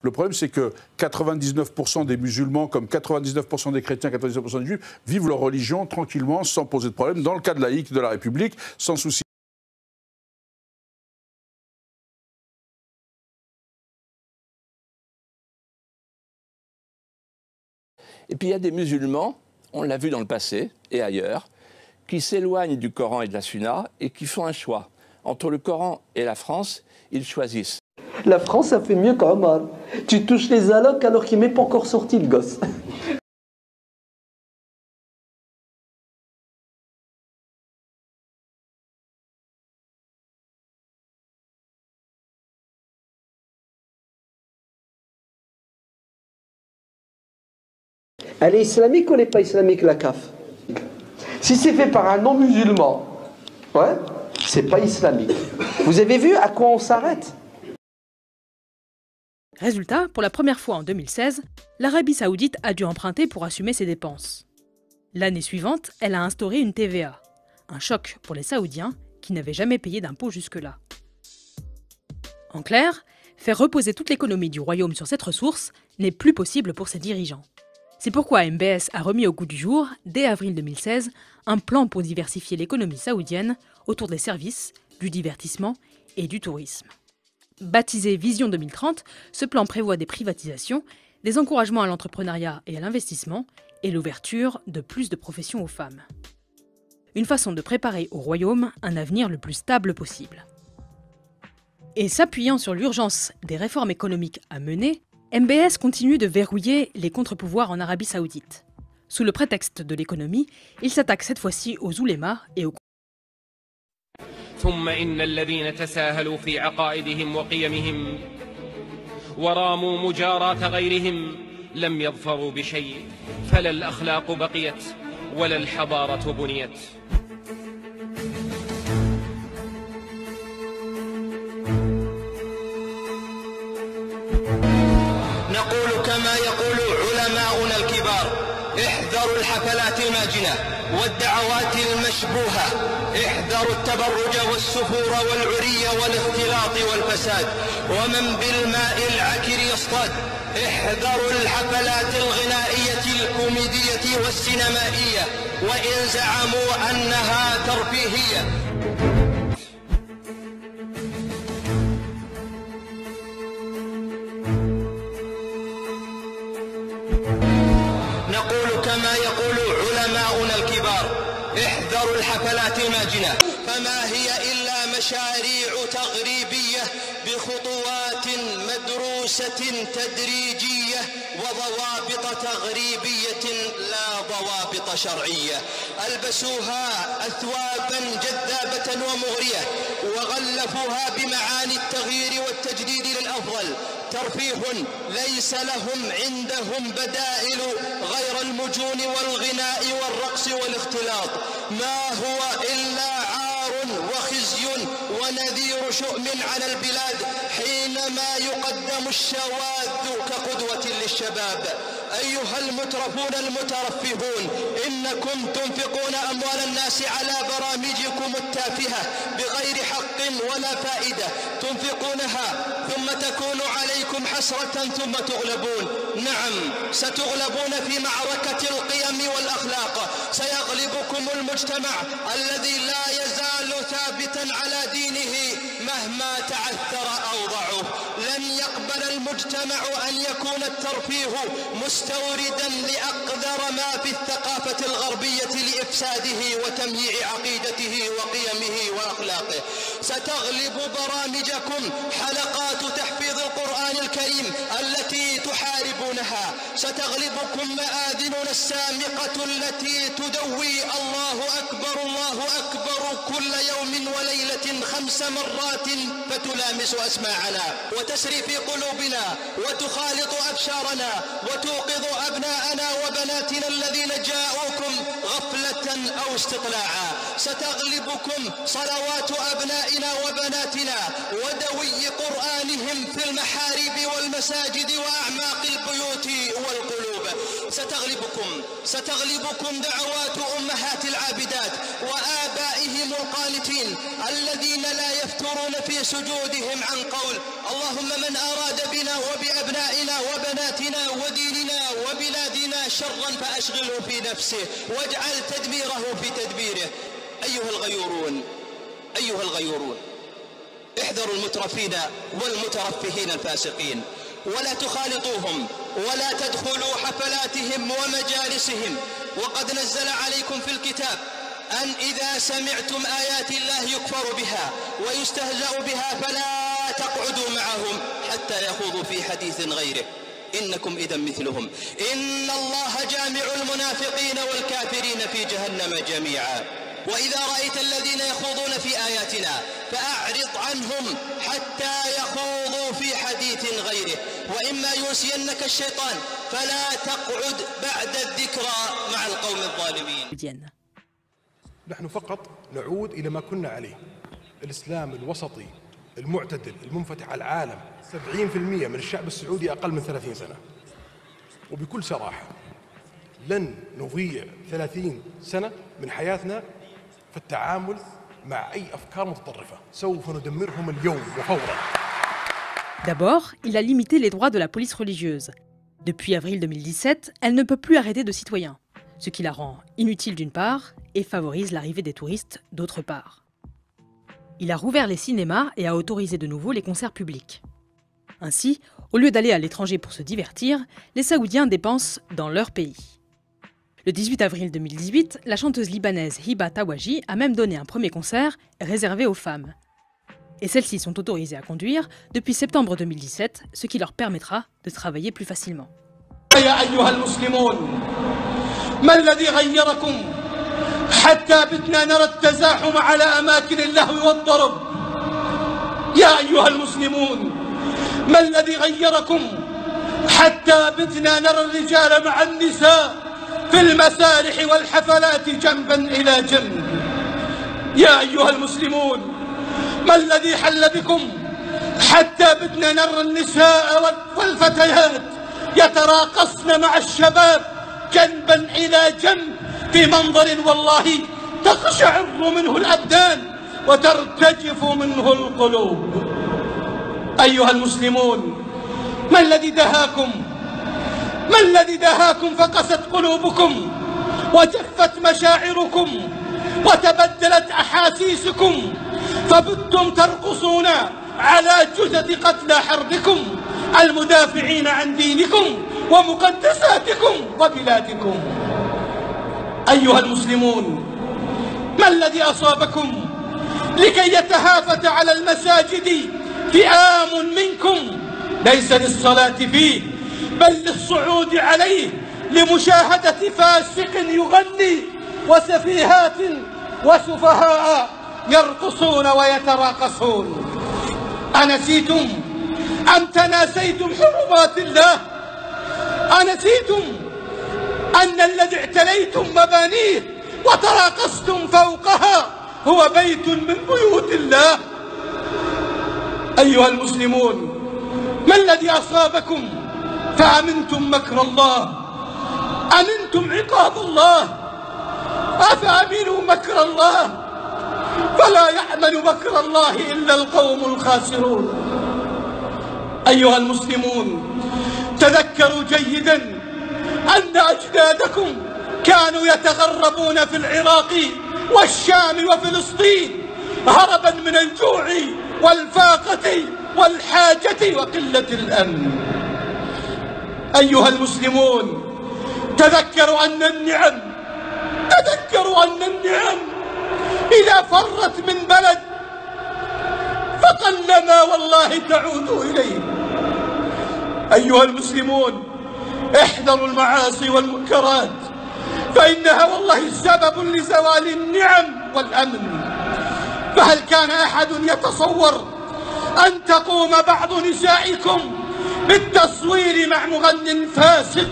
Le problème, c'est que 99% des musulmans, comme 99% des chrétiens, 99% des juifs, vivent leur religion tranquillement, sans poser de problème, dans le cadre laïque de la République, sans souci. Et puis il y a des musulmans, on l'a vu dans le passé et ailleurs, qui s'éloignent du Coran et de la Sunna et qui font un choix. Entre le Coran et la France, ils choisissent. La France, ça fait mieux qu'Omar. Tu touches les allocs alors qu'il n'est pas encore sorti, le gosse. Elle est islamique ou elle n'est pas islamique, la CAF? Si c'est fait par un non-musulman, ouais, c'est pas islamique. Vous avez vu à quoi on s'arrête? Résultat, pour la première fois en 2016, l'Arabie Saoudite a dû emprunter pour assumer ses dépenses. L'année suivante, elle a instauré une TVA. Un choc pour les Saoudiens qui n'avaient jamais payé d'impôts jusque-là. En clair, faire reposer toute l'économie du royaume sur cette ressource n'est plus possible pour ses dirigeants. C'est pourquoi MBS a remis au goût du jour, dès avril 2016, un plan pour diversifier l'économie saoudienne autour des services, du divertissement et du tourisme. Baptisé Vision 2030, ce plan prévoit des privatisations, des encouragements à l'entrepreneuriat et à l'investissement et l'ouverture de plus de professions aux femmes. Une façon de préparer au royaume un avenir le plus stable possible. Et s'appuyant sur l'urgence des réformes économiques à mener, MBS continue de verrouiller les contre-pouvoirs en Arabie Saoudite. Sous le prétexte de l'économie, il s'attaque cette fois-ci aux oulémas et aux ثم إن الذين تساهلوا في عقائدهم وقيمهم وراموا مجاراة غيرهم لم يظفروا بشيء فلا الأخلاق بقيت ولا الحضارة بنيت. نقول كما يقول علماؤنا الكبار: احذروا الحفلات الماجنة والدعوات المشبوهة، احذروا التبرج والسفور والعري والاختلاط والفساد، ومن بالماء العكر يصطاد، احذروا الحفلات الغنائية الكوميدية والسينمائية وإن زعموا أنها ترفيهية. نقول كما يقول علماؤنا الكبار: احذروا الحفلات الماجنة، فما هي إلا مشاريع تغريبية بخطوات مدروسة تدريجية وضوابط تغريبية لا ضوابط شرعية. ألبسوها أثوابا جذابة ومغرية وغلفوها بمعاني التغيير والتجديد للأفضل. ترفيه ليس لهم عندهم بدائل غير المجون والغناء والرقص والاختلاط، ما هو إلا عار وخزي ونذير شؤم على البلاد حينما يقدم الشواذ كقدوة للشباب. أيها المترفون المترفهون، إنكم تنفقون أموال الناس على برامجكم التافهة بغير حق ولا فائدة، تنفقونها ثم تكون عليكم حسرة ثم تغلبون. نعم، ستغلبون في معركة القيم والأخلاق، سيغلبكم المجتمع الذي لا يزال ثابتا على دينه مهما تعثر أو ضعف. لن يقبل المجتمع أن يكون الترفيه مستوردا لأقذر ما في الثقافة الغربية لإفساده وتمييع عقيدته وقيمه وأخلاقه. ستغلب برامجكم حلقات تحفيظ القرآن الكريم التي تحاربونها، ستغلبكم مآذننا السامقة التي تدوي الله أكبر الله أكبر كل يوم وليلة 5 مرات فتلامس أسماعنا وتسري في قلوبنا وتخالط أبشارنا وتوقظ أبناءنا وبناتنا الذين جاءوكم غفلة أو استطلاعا. ستغلبكم صلوات أبنائنا وبناتنا ودوي قرآنهم في المحاريب والمساجد وأعماق البيوت والقلوب. ستغلبكم دعوات أمهات العابدات وآبائهم القانتين الذين لا يفترون في سجودهم عن قول اللهم من أراد بنا وبأبنائنا وبناتنا وديننا وبلادنا شرا فأشغله في نفسه واجعل تدميره في تدبيره. أيها الغيورون احذروا المترفين والمترفهين الفاسقين ولا تخالطوهم ولا تدخلوا حفلاتهم ومجالسهم. وقد نزل عليكم في الكتاب أن إذا سمعتم آيات الله يكفر بها ويستهزأ بها فلا تقعدوا معهم حتى يخوضوا في حديث غيره إنكم إذا مثلهم إن الله جامع المنافقين والكافرين في جهنم جميعا. وإذا رأيت الذين يخوضون في آياتنا فأعرض عنهم حتى يخوضوا في حديث غيره وإما ينسينك الشيطان فلا تقعد بعد الذكرى مع القوم الظالمين. نحن فقط نعود إلى ما كنا عليه، الإسلام الوسطي المعتدل المنفتح على العالم. 70% من الشعب السعودي أقل من 30 سنة، وبكل صراحة لن نضيع 30 سنة من حياتنا في التعامل مع أي أفكار متطرفة، سوف ندمرهم اليوم وفورا. D'abord, il a limité les droits de la police religieuse. Depuis avril 2017, elle ne peut plus arrêter de citoyens, ce qui la rend inutile d'une part et favorise l'arrivée des touristes d'autre part. Il a rouvert les cinémas et a autorisé de nouveau les concerts publics. Ainsi, au lieu d'aller à l'étranger pour se divertir, les Saoudiens dépensent dans leur pays. Le 18 avril 2018, la chanteuse libanaise Hiba Tawaji a même donné un premier concert réservé aux femmes. Et celles-ci sont autorisées à conduire depuis septembre 2017, ce qui leur permettra de travailler plus facilement. يا أيها المسلمون ما الذي غيركم حتى بدنا نرى التزاحم على أماكن اللهو والضرب؟ يا أيها المسلمون ما الذي غيركم حتى بدنا نرى الرجال مع النساء في المسارح والحفلات جنبا إلى جنب؟ يا أيها المسلمون ما الذي حل بكم حتى بدنا نرى النساء والفتيات يتراقصن مع الشباب جنبا إلى جنب في منظر والله تقشعر منه الأبدان وترتجف منه القلوب؟ أيها المسلمون ما الذي دهاكم؟ ما الذي دهاكم فقست قلوبكم وجفت مشاعركم وتبدلت أحاسيسكم فبتم ترقصون على جثث قتلى حربكم المدافعين عن دينكم ومقدساتكم وبلادكم؟ أيها المسلمون ما الذي أصابكم لكي يتهافت على المساجد فئام منكم ليس للصلاة فيه بل للصعود عليه لمشاهدة فاسق يغني وسفيهات وسفهاء يرقصون ويتراقصون؟ أنسيتم أم تناسيتم حرمات الله؟ أنسيتم أن الذي اعتليتم مبانيه وتراقصتم فوقها هو بيت من بيوت الله؟ أيها المسلمون ما الذي أصابكم فأمنتم مكر الله؟ أمنتم عقاب الله؟ أفأمنوا مكر الله؟ فلا يأمن مكر الله إلا القوم الخاسرون. أيها المسلمون تذكروا جيدا أن أجدادكم كانوا يتغربون في العراق والشام وفلسطين هربا من الجوع والفاقة والحاجة وقلة الأمن. أيها المسلمون تذكروا أن النعم إذا فرت من بلد فقلما والله تعود إليه. أيها المسلمون احذروا المعاصي والمنكرات فإنها والله سبب لزوال النعم والأمن. فهل كان أحد يتصور أن تقوم بعض نسائكم بالتصوير مع مغن فاسق؟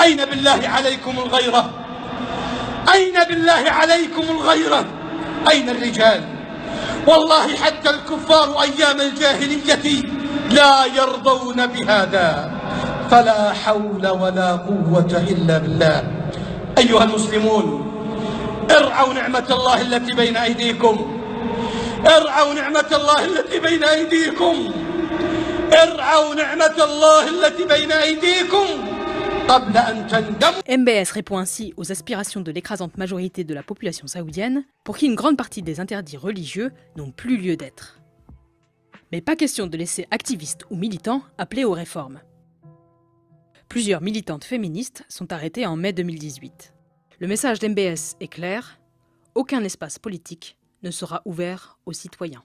أين بالله عليكم الغيرة؟ أين بالله عليكم الغيرة؟ أين الرجال؟ والله حتى الكفار أيام الجاهلية لا يرضون بهذا. فلا حول ولا قوة إلا بالله. أيها المسلمون، ارعوا نعمة الله التي بين أيديكم، ارعوا نعمة الله التي بين أيديكم، ارعوا نعمة الله التي بين أيديكم قبل أن تندموا. MBS répond ainsi aux aspirations de l'écrasante majorité de la population saoudienne, pour qui une grande partie des interdits religieux n'ont plus lieu d'être. Mais pas question de laisser activistes ou militants appeler aux réformes. Plusieurs militantes féministes sont arrêtées en mai 2018. Le message d'MBS est clair, aucun espace politique ne sera ouvert aux citoyens.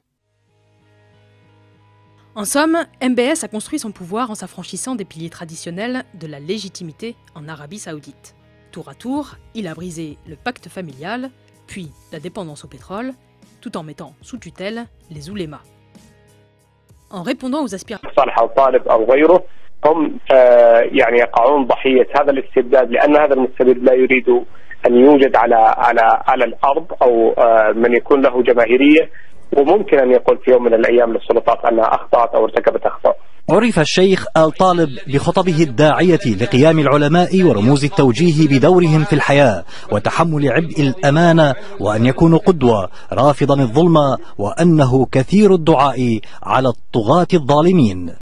En somme, MBS a construit son pouvoir en s'affranchissant des piliers traditionnels de la légitimité en Arabie Saoudite. Tour à tour, il a brisé le pacte familial, puis la dépendance au pétrole, tout en mettant sous tutelle les oulémas. En répondant aux aspirations هم يعني يقعون ضحية هذا الاستبداد لأن هذا المستبد لا يريد أن يوجد على الأرض أو من يكون له جماهيرية وممكن أن يقول في يوم من الأيام للسلطات أنها أخطأت أو ارتكبت أخطاء. عرف الشيخ الطالب بخطبه الداعية لقيام العلماء ورموز التوجيه بدورهم في الحياة وتحمل عبء الأمانة وأن يكونوا قدوة رافضا الظلم وأنه كثير الدعاء على الطغاة الظالمين.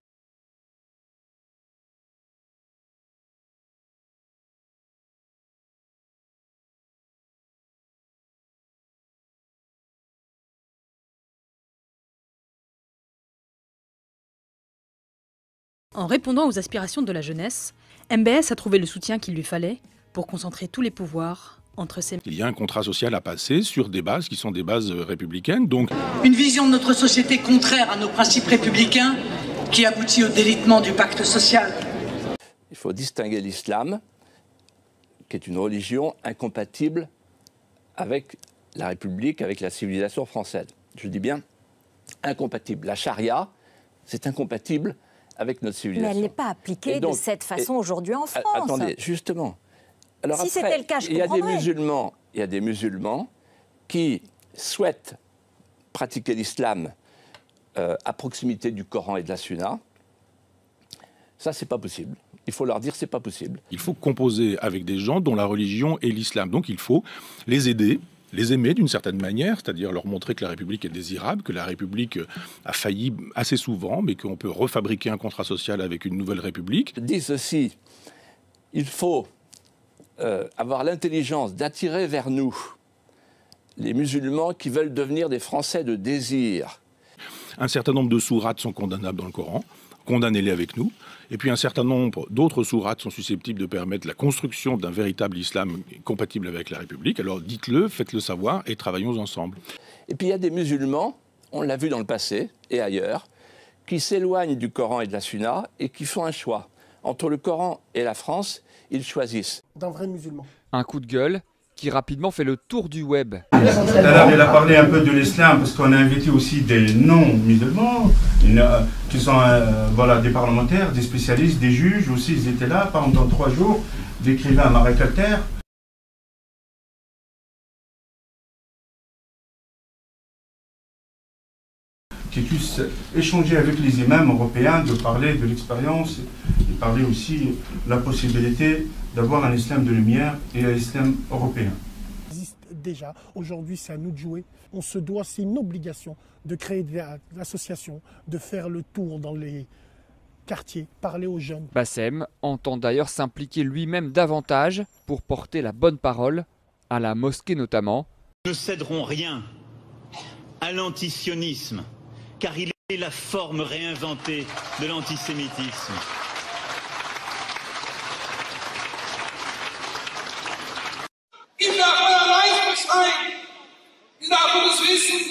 En répondant aux aspirations de la jeunesse, MBS a trouvé le soutien qu'il lui fallait pour concentrer tous les pouvoirs entre ses mains. Il y a un contrat social à passer sur des bases qui sont des bases républicaines. Donc une vision de notre société contraire à nos principes républicains qui aboutit au délitement du pacte social. Il faut distinguer l'islam, qui est une religion incompatible avec la République, avec la civilisation française. Je dis bien incompatible. La charia, c'est incompatible avec notre civilisation. Mais elle n'est pas appliquée de cette façon aujourd'hui en France. Attendez, justement. Alors si c'était le cas, je comprendrais. Il y a des musulmans qui souhaitent pratiquer l'islam à proximité du Coran et de la Sunna. Ça, c'est pas possible. Il faut leur dire c'est pas possible. Il faut composer avec des gens dont la religion est l'islam. Donc il faut les aider, les aimer d'une certaine manière, c'est-à-dire leur montrer que la République est désirable, que la République a failli assez souvent, mais qu'on peut refabriquer un contrat social avec une nouvelle République. Je dis ceci, il faut avoir l'intelligence d'attirer vers nous les musulmans qui veulent devenir des Français de désir. Un certain nombre de sourates sont condamnables dans le Coran, condamnez-les avec nous. Et puis un certain nombre d'autres sourates sont susceptibles de permettre la construction d'un véritable islam compatible avec la République. Alors dites-le, faites-le savoir et travaillons ensemble. Et puis il y a des musulmans, on l'a vu dans le passé et ailleurs, qui s'éloignent du Coran et de la Sunna et qui font un choix. Entre le Coran et la France, ils choisissent. D'un vrai musulman. Un coup de gueule qui rapidement fait le tour du web. Tout à l'heure, il a parlé un peu de l'islam, parce qu'on a invité aussi des non-musulmans, qui sont voilà, des parlementaires, des spécialistes, des juges aussi, ils étaient là pendant 3 jours, d'écrivains Marek Alter. Qui puissent échanger avec les imams européens, de parler de l'expérience, et parler aussi de la possibilité d'avoir un islam de lumière et un islam européen. Ça existe déjà. Aujourd'hui, c'est à nous de jouer. On se doit, c'est une obligation de créer des associations, de faire le tour dans les quartiers, parler aux jeunes. Bassem entend d'ailleurs s'impliquer lui-même davantage pour porter la bonne parole, à la mosquée notamment. Nous ne céderons rien à l'antisionisme, car il est la forme réinventée de l'antisémitisme. Ich darf euer Reich beschreiben. Ihr darf es wissen.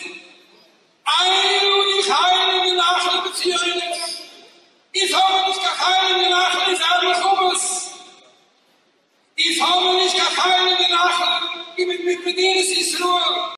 Ich heile nach Beziehungen. Ich habe nicht geheile nach Islamos. Ich habe nicht geheile nach mit Medina Islam.